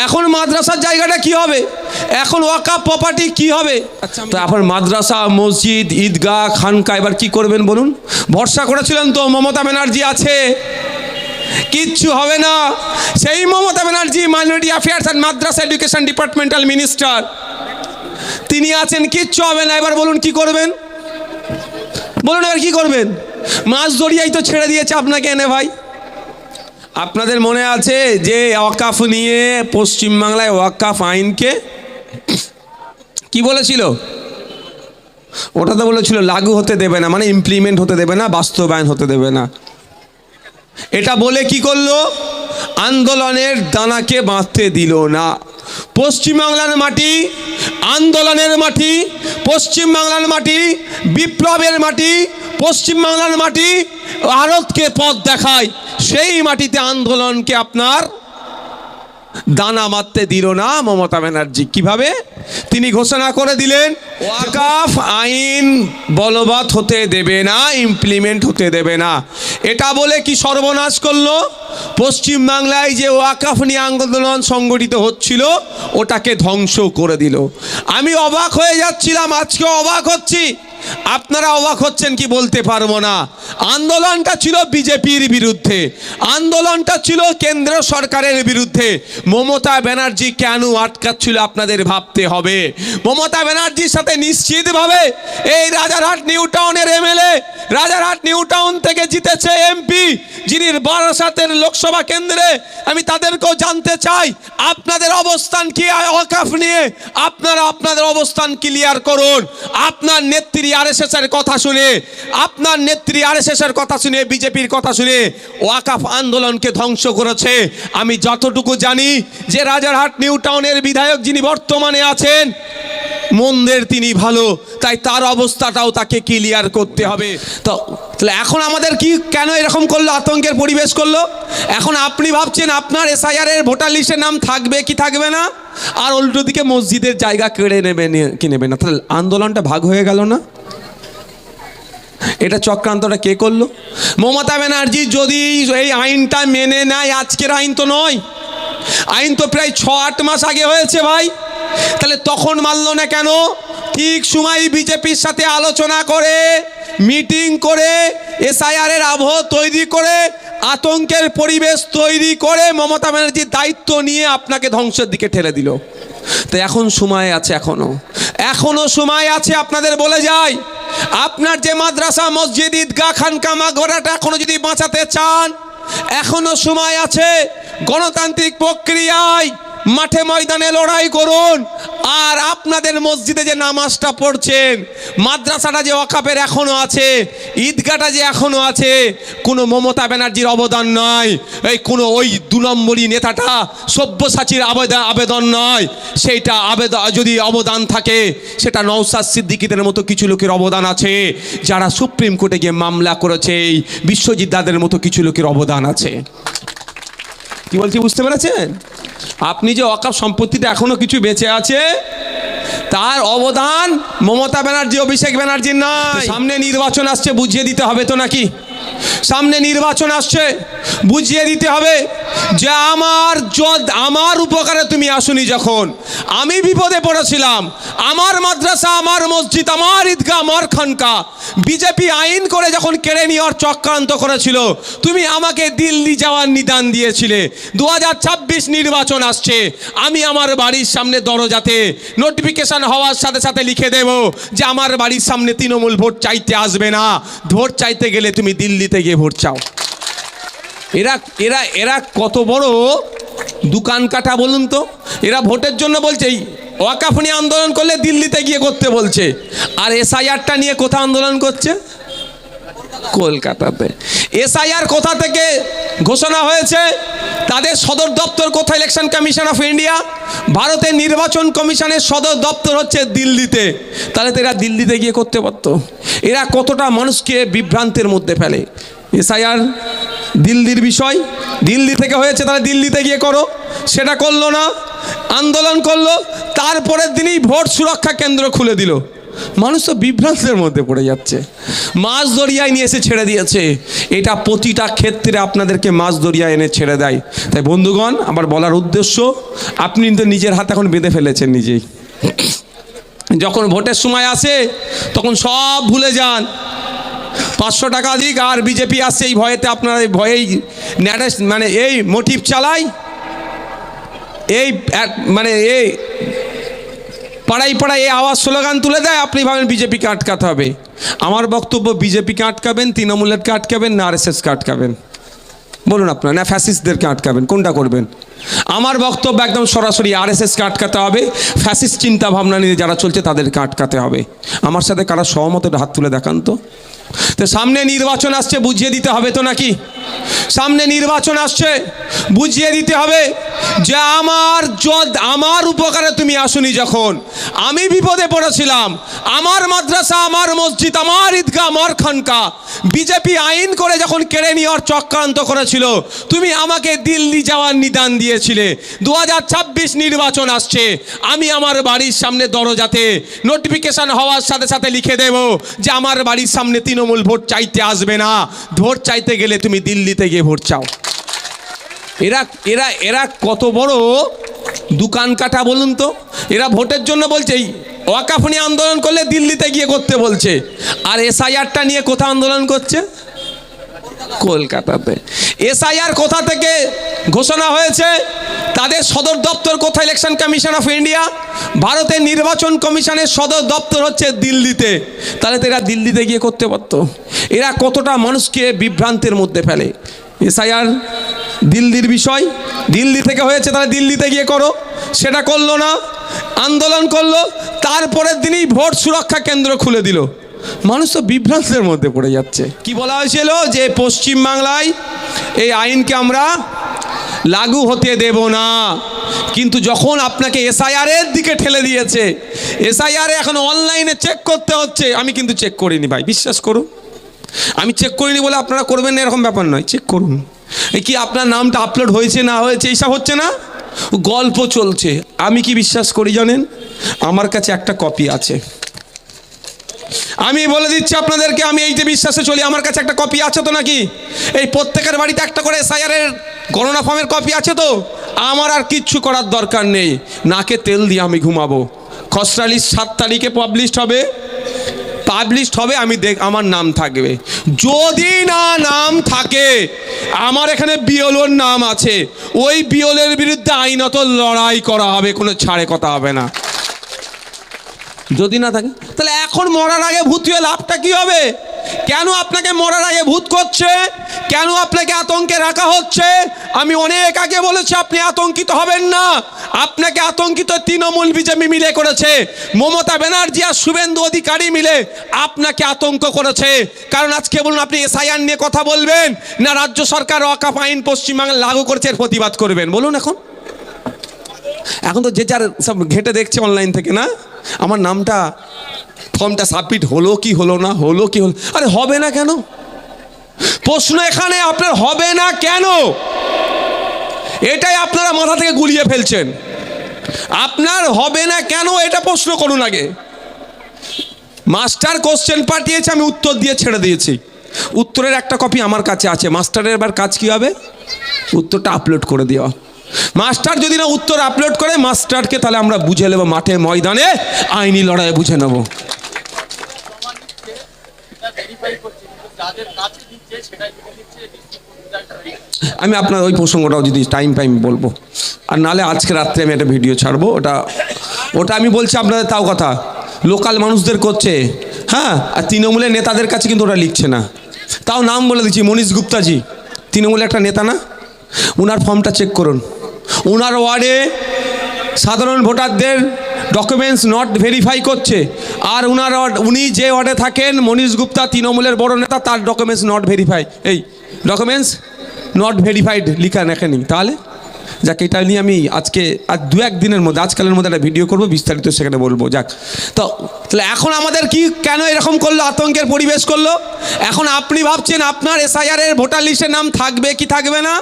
এখন মাদ্রাসার জায়গাটা কি হবে, এখন ওয়াকাফ প্রপার্টি কি হবে? তো এখন মাদ্রাসা, মসজিদ, ঈদগাহ, খানকা এবার কি করবেন বলুন? ভরসা করেছিলেন তো মমতা ব্যানার্জি আছে, কিচ্ছু হবে না। সেই Mamata Banerjee minority affairs and Madrasa education departmental minister, তিনি আছেন, কিচ্ছু হবে না। এবার বলুন কি করবেন, বলুন এবার কি করবেন? মাছ দরিয়াই তো ছেড়ে দিয়েছে আপনাকে এনে ভাই। আপনাদের মনে আছে যে ওয়াকাফ নিয়ে পশ্চিমবাংলায় ওয়াকাফ আইনকে কি বলেছিল? ওটা তো বলেছিল লাগু হতে দেবে না, মানে ইমপ্লিমেন্ট হতে দেবে না, বাস্তবায়ন হতে দেবে না। এটা বলে কি করলো? আন্দোলনের দানাকে বাঁধতে দিল না। পশ্চিমবাংলার মাটি আন্দোলনের মাটি, পশ্চিমবাংলার মাটি বিপ্লবের মাটি, পশ্চিমবাংলার মাটি ভারতকে পথ দেখায়। সেই মাটিতে আন্দোলনকে আপনার দানা মারতে দিল না মমতা ব্যানার্জি। কিভাবে? তিনি ঘোষণা করে দিলেন ওয়াকাফ আইন বলবৎ হতে দেবে না, ইমপ্লিমেন্ট হতে দেবে না। এটা বলে কি সর্বনাশ করলো? পশ্চিমবাংলায় যে ওয়াকাফ নিয়ে আন্দোলন সংগঠিত হচ্ছিল ওটাকে ধ্বংস করে দিল। আমি অবাক হয়ে যাচ্ছিলাম, আজকে অবাক হচ্ছি। আপনারা অবাক হচ্ছেন কি বলতে পারবো না। আন্দোলনটা ছিল বিজেপির বিরুদ্ধে, আন্দোলনটা ছিল কেন্দ্র সরকারের বিরুদ্ধে। মমতা ব্যানার্জি কেন আটকাচ্ছিল আপনাদের ভাবতে হবে। মমতা ব্যানার্জির সাথে নিশ্চিতভাবে এই রাজারহাট নিউ টাউনের এমএলএ, রাজারহাট নিউ টাউন থেকে জিতেছে এমপি, যিনি বারাসাতের লোকসভা কেন্দ্রে। আমি তাদেরকেও জানতে চাই আপনাদের অবস্থান কি ওয়াকাফ নিয়ে। আপনারা আপনাদের অবস্থান ক্লিয়ার করুন। আপনার নেত্রী আরএসএস এর কথা শুনে, আপনার নেত্রী আরএসএস এর কথা শুনে, বিজেপির কথা শুনে ওয়াকাফ আন্দোলনকে ধ্বংস করেছে। আমি যতটুকু জানি যে রাজারহাট নিউ টাউনের বিধায়ক যিনি বর্তমানে আছেন, মন্দের তিনি ভালো, তাই তার অবস্থাটাও তাকে ক্লিয়ার করতে হবে। তো এখন আমাদের কি কেন এরকম করলো, আতঙ্কের পরিবেশ করলো? এখন আপনি ভাবছেন আপনার এসআইআর এর ভোটার লিস্টে নাম থাকবে কি থাকবে না, আর উল্টো দিকে মসজিদের জায়গা কেড়ে নেবে কি নেবে না। তাহলে আন্দোলনটা ভাগ হয়ে গেল না? এটা চক্রান্তটা কে করলো? মমতা ব্যানার্জি যদি এই আইনটা মেনে নেয়, আজকের আইন তো নয়, আইন তো প্রায় 6-8 মাস আগে হয়েছে ভাই। তাহলে তখন মানলো না কেন? ঠিক সময় বিজেপির সাথে আলোচনা করে, মিটিং করে, এসআইআর এর আবহ তৈরি করে, আতঙ্কের পরিবেশ তৈরি করে মমতা ব্যানার্জির দায়িত্ব নিয়ে আপনাকে ধ্বংসের দিকে ঠেলে দিল। তো এখন সময় আছে, এখনো সময় আছে। আপনাদের বলে যাই, আপনার যে মাদ্রাসা, মসজিদ, ঈদগাহ, খানকা, মাগরাটা এখনো যদি বাঁচাতে চান, এখনো সময় আছে। গণতান্ত্রিক প্রক্রিয়ায় মাঠে ময়দানে লড়াই করুন। আর আপনাদের মসজিদে যে নামাজটা পড়ছেন, মাদ্রাসাটা যে ওয়াকাফের এখনো আছে, ঈদগাহটা যে এখনো আছে, কোনো মমতা ব্যানার্জির অবদান নয়, এই কোনো ওই 2 নম্বরই নেতাটা সব্যসাচীর আবেদন নয়। সেইটা যদি অবদান থাকে, সেটা নওশাদ সিদ্দিকীদের মতো কিছু লোকের অবদান আছে, যারা সুপ্রিম কোর্টে গিয়ে মামলা করেছে। এই বিশ্বজিৎ দাদের মতো কিছু লোকের অবদান আছে। কি বলছি বুঝতে পেরেছেন? আপনি যে ওয়াকাফ সম্পত্তিটা এখনো কিছু বেঁচে আছে, তার অবদান মমতা ব্যানার্জি, অভিষেক ব্যানার্জির নয়। সামনে নির্বাচন আসছে, বুঝিয়ে দিতে হবে তো নাকি? সামনে নির্বাচন আসছে, বুঝিয়ে দিতে হবে যে আমার উপকারে তুমি আসুনি। যখন আমি বিপদে পড়েছিলাম, আমার মাদ্রাসা, আমার মসজিদ, আমার ঈদগাহ, আমার খানকা বিজেপি আইন করে যখন কেড়ে নেওয়ার চক্রান্ত করেছিল, তুমি আমাকে দিল্লি যাওয়ার নিদান দিয়েছিলে। 2026 নির্বাচন আসছে, আমি আমার বাড়ির সামনে দরজাতে নোটিফিকেশন হওয়ার সাথে সাথে লিখে দেব যে আমার বাড়ির সামনে তৃণমূল ভোট চাইতে আসবে না, ভোট চাইতে গেলে তুমি দিল্লিতে গিয়ে ভোট চাও। এরা কত বড় দোকান কাটা বলুন তো। এরা ভোটের জন্য বলছে ওয়াকাফ নিয়ে আন্দোলন করলে দিল্লিতে গিয়ে করতে বলছে, আর এসআইআরটা নিয়ে কোথা আন্দোলন করছে? কলকাতাতে। এসআইআর কোথা থেকে ঘোষণা হয়েছে? তাদের সদর দপ্তর কোথায়? Election commission of India. ভারতের নির্বাচন কমিশনের সদর দপ্তর হচ্ছে দিল্লিতে। তাহলে তো এরা দিল্লিতে গিয়ে করতে পারতো। এরা কতটা মানুষকে বিভ্রান্তের মধ্যে ফেলে। এসআইআর দিল্লির বিষয়, দিল্লি থেকে হয়েছে, তাহলে দিল্লিতে গিয়ে করো। সেটা করলো না, আন্দোলন করলো। তারপরের দিনই ভোট সুরক্ষা কেন্দ্র খুলে দিল। মানুষ তো বিভ্রান্তের মধ্যে পড়ে যাচ্ছে। মাছ দরিয়ায় নিয়ে এসে ছেড়ে দিয়েছে। এটা প্রতিটা ক্ষেত্রে আপনাদেরকে মাছ দরিয়ায় এনে ছেড়ে দেয়। তাই বন্ধুগণ, আমার বলার উদ্দেশ্য, আপনি কিন্তু নিজের হাত এখন বেঁধে ফেলেছেন নিজেই। যখন ভোটের সময় আসে তখন সব ভুলে যান। 500 টাকা দিক আর বিজেপি আসছে, এই ভয়েতে আপনারা ভয়েই মানে এই মোটিভ চালায়, এই মানে এই পাড়ায় পাড়ায় এই আওয়াজ স্লোগান তুলে দেয়। আপনি ভাবেন বিজেপিকে আটকাতে হবে। আমার বক্তব্য, বিজেপিকে আটকাবেন, তৃণমূলেরকে আটকাবেন, না আরএসএসকে আটকাবেন? বলুন আপনারা, না ফ্যাসিস্টদেরকে আটকাবেন? কোনটা করবেন? আমার বক্তব্য একদম সরাসরি, আরএসএসকে আটকাতে হবে। ফ্যাসিস্ট চিন্তা ভাবনা নিয়ে যারা চলছে তাদেরকে আটকাতে হবে। আমার সাথে কারা সহমত, হাত তুলে দেখান তো। তো সামনে নির্বাচন আসছে, বুঝিয়ে দিতে হবে তো নাকি? সামনে নির্বাচন আসছে, বুঝিয়ে দিতে হবে যে আমার উপকারে তুমি আসুনি। যখন আমি বিপদে পড়েছিলাম, আমার মাদ্রাসা, আমার মসজিদ, আমার ঈদগাহ, আমার খানকা বিজেপি আইন করে যখন কেড়ে নেওয়ার চক্রান্ত করেছিল, তুমি আমাকে দিল্লি যাওয়ার নিদান দিয়েছিলে। 2026 নির্বাচন আসছে, আমি আমার বাড়ির সামনে দরজাতে নোটিফিকেশন হওয়ার সাথে সাথে লিখে দেব যে আমার বাড়ির সামনে তৃণমূল ভোট চাইতে আসবে না। ভোট চাইতে গেলে তুমি দিল্লিতে গিয়ে ভোট চাও। এরা এরা এরা কত বড় দোকান কাটা বলুন তো। এরা ভোটের জন্য বলছে ওয়াকাফ নিয়ে আন্দোলন করলে দিল্লিতে গিয়ে করতে বলছে, আর এসআইআরটা নিয়ে কোথা আন্দোলন করছে? কলকাতাতে। এসআইআর কোথা থেকে ঘোষণা হয়েছে? তাদের সদর দপ্তর কোথায়? Election commission of India. ভারতের নির্বাচন কমিশনের সদর দপ্তর হচ্ছে দিল্লিতে। তাহলে তো এরা দিল্লিতে গিয়ে করতে পারত। এরা কতটা মানুষকে বিভ্রান্তের মধ্যে ফেলে। এসআইআর দিল্লির বিষয়, দিল্লি থেকে হয়েছে, তাহলে দিল্লিতে গিয়ে করো। সেটা করলো না, আন্দোলন করলো, তারপরের দিনই ভোট সুরক্ষা কেন্দ্র খুলে দিল। মানুষ তো বিভ্রান্তের মধ্যে পড়ে যাচ্ছে। কি বলা হয়েছিল যে পশ্চিমবাংলায় এই আইনকে আমরা লাগু হতে দেব না, কিন্তু যখন আপনাকে এসআইআরের দিকে ঠেলে দিয়েছে, এসআইআর এখন অনলাইনে চেক করতে হচ্ছে। আমি কিন্তু চেক করিনি ভাই, বিশ্বাস করুন। আমি চেক করিনি বলে আপনারা করবেন না এরকম ব্যাপার নয়, চেক করুন। এই কি আপনার নামটা আপলোড হয়েছে না হয়েছে এইসব হচ্ছে না, গল্প চলছে। আমি কি বিশ্বাস করি জানেন? আমার কাছে একটা কপি আছে। আমি বলে দিচ্ছি আপনাদেরকে, আমি এইতে বিশ্বাসে চলি। আমার কাছে একটা কপি আছে তো নাকি? এই প্রত্যেকের বাড়িতে একটা করে এসআইআরের গণনা ফর্মের কপি আছে তো? আমার আর কিচ্ছু করার দরকার নেই, নাকে তেল দিয়ে আমি ঘুমাবো। খসড়া লিস্ট 7 তারিখে পাবলিশড হবে, আমি আমার নাম থাকবে। যদি না নাম থাকে, আমার এখানে বিওলোর নাম আছে, ওই বিওলের বিরুদ্ধে আইনত লড়াই করা হবে, কোনো ছাড়ে কথা হবে না। যদি না থাকে, তাহলে এখন মরার আগে ভূত হয়ে লাভটা কি হবে? কেন আপনাকে মরার আগে ভূত করছে? কেন আপনাকে আতঙ্কে রাখা হচ্ছে? আমি অনেক আগে বলেছি আপনি আতঙ্কিত হবেন না। আপনাকে আতঙ্কিত তৃণমূল বিজেপি মিলে করেছে, মমতা ব্যানার্জি আর শুভেন্দু অধিকারী মিলে আপনাকে আতঙ্ক করেছে। কারণ আজকে বলুন, আপনি এসআইআর নিয়ে কথা বলবেন না রাজ্য সরকার ওয়াকফ আইন পশ্চিমবাংলায় লাগু করেছে এর প্রতিবাদ করবেন? বলুন। এখন তো যে যার সব ঘেটে দেখছে অনলাইন থেকে, না আমার নামটা ফর্মটা সাবমিট হলো কি হলো না, হলো কি হলো। আরে হবে না কেন? প্রশ্ন এখানে আপনার হবে না কেন, এটাই আপনারা মাথা থেকে গুলিয়ে ফেলছেন। আপনার হবে না কেন এটা প্রশ্ন করুন আগে। মাস্টার কোশ্চেন পাঠিয়েছে, আমি উত্তর দিয়ে ছেড়ে দিয়েছি। উত্তরের একটা কপি আমার কাছে আছে। মাস্টারের এবার কাজ কি হবে? উত্তরটা আপলোড করে দেওয়া। মাস্টার যদি না উত্তর আপলোড করে, মাস্টারকে তাহলে আমরা বুঝে নেব, মাঠে ময়দানে আইনি লড়াইয়ে বুঝে নেব। আমি আপনার ওই প্রসঙ্গটাও যদি টাইম বলবো, আর নাহলে আজকে রাত্রে আমি একটা ভিডিও ছাড়বো। ওটা আমি বলছি আপনাদের, তাও কথা লোকাল মানুষদের করছে, হ্যাঁ। আর তৃণমূলের নেতাদের কাছে কিন্তু ওটা লিখছে না। তাও নাম বলে দিচ্ছি, মনীশ গুপ্তাজি তৃণমূলের একটা নেতা না, ওনার ফর্মটা চেক করুন। ওনার ওয়ার্ডে সাধারণ ভোটারদের ডকুমেন্টস নট ভেরিফাই করছে, আর উনি যে ওয়ার্ডে থাকেন, মনীশ গুপ্তা তৃণমূলের বড় নেতা, তার ডকুমেন্টস নট ভেরিফাই, এই ডকুমেন্টস নট ভেরিফাইড লিখা নেই। তাহলে যাক, এটা নিয়ে আমি আজকে আর 2-1 দিনের মধ্যে, আজকালের মধ্যে একটা ভিডিও করবো, বিস্তারিত সেখানে বলবো। যাক, তো তাহলে এখন আমাদের কি, কেন এরকম করলো, আতঙ্কের পরিবেশ করলো? এখন আপনি ভাবছেন আপনার এসআইআরের ভোটার লিস্টের নাম থাকবে কি থাকবে না,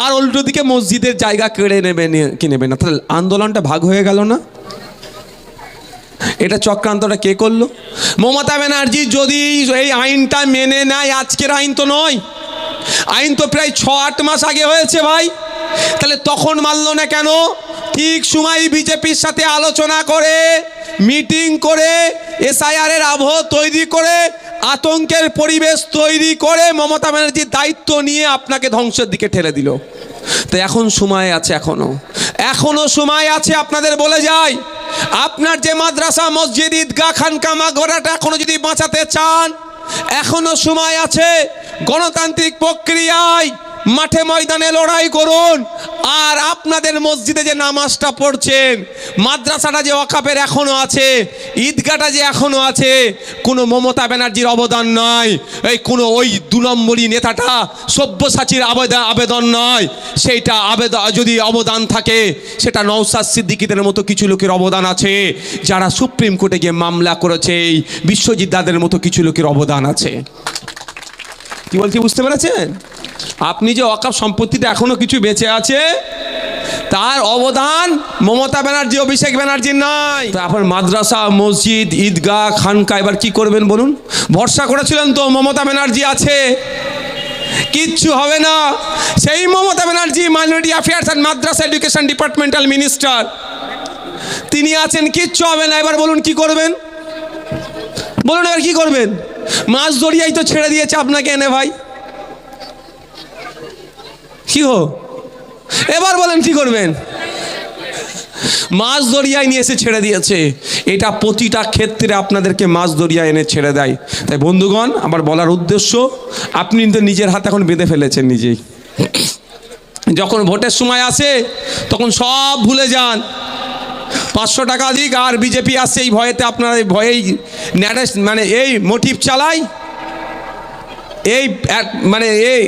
আর উল্টো দিকে মসজিদের জায়গা কেড়ে নেবে কি নেবে না। তাহলে আন্দোলনটা ভাগ হয়ে গেল না? এটা চক্রান্তটা কে করলো? মমতা ব্যানার্জি যদি এই আইনটা মেনে নেয়, আজকের আইন তো নয়, আইন তো প্রায় 6-8 মাস আগে হয়েছে ভাই, তাহলে তখন মানলো না কেন? ঠিক সময় বিজেপির সাথে আলোচনা করে, মিটিং করে, এসআইআর এর আবহ তৈরি করে, আতঙ্কের পরিবেশ তৈরি করে মমতা ব্যানার্জি দায়িত্ব নিয়ে আপনাকে ধ্বংসের দিকে ঠেলে দিল। তো এখন সময় আছে, এখনো সময় আছে। আপনাদের বলে যাই, আপনার যে মাদ্রাসা, মসজিদ, ঈদগাহ, খানকা, মাগবারাটা এখনো যদি বাঁচাতে চান, এখনো সময় আছে। গণতান্ত্রিক প্রক্রিয়ায় মাঠে ময়দানে লড়াই করুন। আর আপনাদের মসজিদে যে নামাজটা পড়ছেন, মাদ্রাসাটা যে ওয়াকাফের এখনো আছে, ঈদগাহটা যে এখনো আছে, কোনো মমতা ব্যানার্জির অবদান নয়, এই কোনো ওই 2 নম্বরই নেতাটা সব্যসাচীর আবেদন নয়। সেইটা যদি অবদান থাকে, সেটা নওশাদ সিদ্দিকীদের মতো কিছু লোকের অবদান আছে, যারা সুপ্রিম কোর্টে গিয়ে মামলা করেছে। এই বিশ্বজিৎ দাদের মতো কিছু লোকের অবদান আছে। কি বলছি বুঝতে পেরেছেন? আপনি যে ওয়াকফ সম্পত্তিটা এখনো কিছু বেঁচে আছে, তার অবদান মমতা ব্যানার্জি, অভিষেক ব্যানার্জির নাই। তারপর মাদ্রাসা, মসজিদ, ঈদগাহ, খানকা এবার কি করবেন বলুন? ভরসা করেছিলেন তো মমতা ব্যানার্জি আছে, কিচ্ছু হবে না। সেই Mamata Banerjee minority affairs and Madrasa education departmental minister, তিনি আছেন, কিচ্ছু হবে না। এবার বলুন কি করবেন? বলুন এবার কি করবেন? মাছ দরিয়াই তো ছেড়ে দিয়েছে আপনাকে এনে ভাই, কি হো? এবার বলেন কি করবেন? মাছ দরিয়ায় নিয়ে এসে ছেড়ে দিয়েছে। এটা প্রতিটা ক্ষেত্রে আপনাদেরকে মাছ দরিয়ায় এনে ছেড়ে দেয়। তাই বন্ধুগণ, আমার বলার উদ্দেশ্য, আপনি তো নিজের হাত এখন বেঁধে ফেলেছেন নিজেই। যখন ভোটের সময় আসে তখন সব ভুলে যান। 500 টাকা দিক আর বিজেপি আসছে, এই ভয়েতে আপনারা এই ভয়েই মানে এই মোটিভ চালায়, এই মানে এই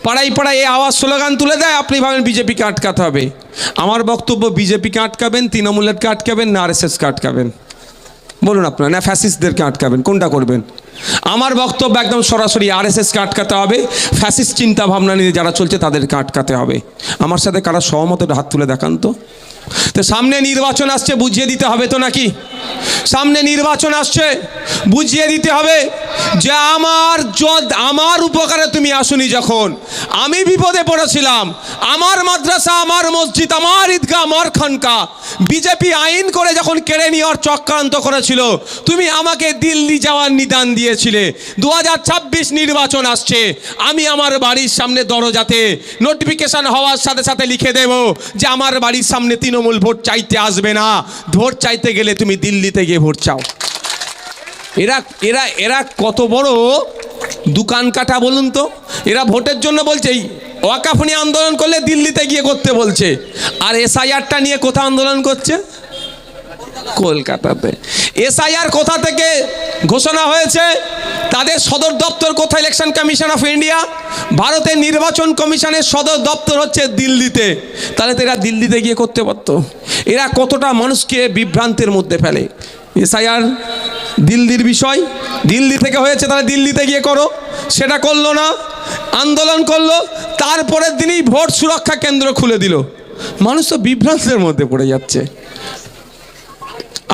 পাড়ায় পাড়ায় এই আওয়াজ স্লোগান তুলে দেয়। আপনি ভাবেন বিজেপিকে আটকাতে হবে। আমার বক্তব্য, বিজেপিকে আটকাবেন, তৃণমূলেরকে আটকাবেন, না আরএসএসকে আটকাবেন? বলুন আপনারা, না ফ্যাসিস্টদেরকে আটকাবেন? কোনটা করবেন? আমার বক্তব্য একদম সরাসরি, আরএসএসকে আটকাতে হবে। ফ্যাসিস্ট চিন্তা ভাবনা নিয়ে যারা চলছে তাদেরকে আটকাতে হবে। আমার সাথে কারা সহমত, হাত তুলে দেখান তো। তো সামনে নির্বাচন আসছে, বুঝিয়ে দিতে হবে তো নাকি? সামনে নির্বাচন আসছে, বুঝিয়ে দিতে হবে যে আমার উপকারে তুমি আসুনি। যখন আমি বিপদে পড়েছিলাম, আমার মাদ্রাসা, আমার মসজিদ, আমার ঈদগাহ, আমার খানকা বিজেপি আইন করে যখন কেড়ে নেওয়ার চক্রান্ত করেছিল, তুমি আমাকে দিল্লি যাওয়ার নিদান দিয়েছিলে। 2026 নির্বাচন আসছে, আমি আমার বাড়ির সামনে দরজাতে নোটিফিকেশন হওয়ার সাথে সাথে লিখে দেব যে আমার বাড়ির সামনে তৃণমূল ভোট চাইতে আসবে না। ভোট চাইতে গেলে তুমি দিল্লিতে গিয়ে ভোট চাও। এরা এরা এরা কত বড় দোকান কাটা বলুন তো। এরা ভোটের জন্য বলছে ওয়াকফ নিয়ে আন্দোলন করলে দিল্লিতে গিয়ে করতে বলছে, আর এসআইআরটা নিয়ে কোথায় আন্দোলন করছে? কলকাতাতে। এসআইআর কোথা থেকে ঘোষণা হয়েছে? তাদের সদর দপ্তর কোথায়? Election commission of India. ভারতের নির্বাচন কমিশনের সদর দপ্তর হচ্ছে দিল্লিতে। তাহলে তো এরা দিল্লিতে গিয়ে করতে পারত। এরা কতটা মানুষকে বিভ্রান্তের মধ্যে ফেলে। এসআইআর দিল্লির বিষয়, দিল্লি থেকে হয়েছে, তাহলে দিল্লিতে গিয়ে করো। সেটা করলো না, আন্দোলন করলো, তারপরের দিনই ভোট সুরক্ষা কেন্দ্র খুলে দিল। মানুষ তো বিভ্রান্তের মধ্যে পড়ে যাচ্ছে।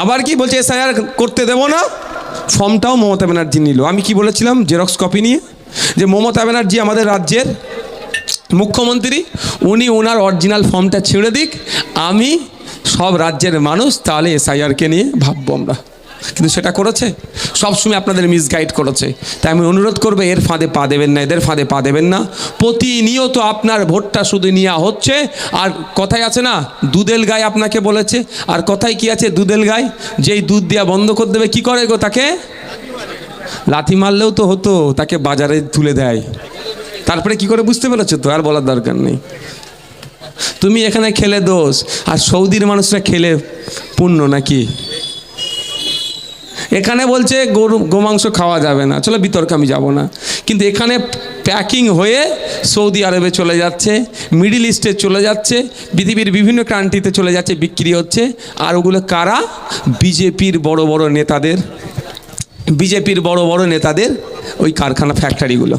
আবার কি বলছে, এসআইআর করতে দেবো না, ফর্মটাও মমতা ব্যানার্জি নিল। আমি কি বলেছিলাম জেরক্স কপি নিয়ে, যে মমতা ব্যানার্জি আমাদের রাজ্যের মুখ্যমন্ত্রী, উনি ওনার অরিজিনাল ফর্মটা ছেড়ে দিক, আমি সব রাজ্যের মানুষ তাহলে এসআইআরকে নিয়ে ভাববো আমরা। কিন্তু সেটা করেছে, সবসময় আপনাদের মিসগাইড করেছে। তাই আমি অনুরোধ করবো, এর ফাঁদে পা দেবেন না, এদের ফাঁদে পা দেবেন না। প্রতিনিয়ত আপনার ভোটটা শুধু নেওয়া হচ্ছে। আর কথায় আছে না, দুধেল গায়ে আপনাকে বলেছে, আর কথায় কি আছে, দুধেল গায়ে যেই দুধ দেওয়া বন্ধ করে দেবে, কি করে গো, তাকে লাথি মারলেও তো হতো, তাকে বাজারে তুলে দেয়। তারপরে কি করে বুঝতে পেরেছো তো, আর বলার দরকার নেই। তুমি এখানে খেলে দোষ, আর সৌদির মানুষরা খেলে পুণ্য নাকি? এখানে বলছে গোমাংস খাওয়া যাবে না, চলো বিতর্কে আমি যাব না, কিন্তু এখানে প্যাকিং হয়ে সৌদি আরবে চলে যাচ্ছে, মিডিল ইস্টে চলে যাচ্ছে, পৃথিবীর বিভিন্ন কান্ট্রিতে চলে যাচ্ছে, বিক্রি হচ্ছে। আর ওগুলো কারা? বিজেপির বড় বড় নেতাদের ওই কারখানা, ফ্যাক্টরিগুলো।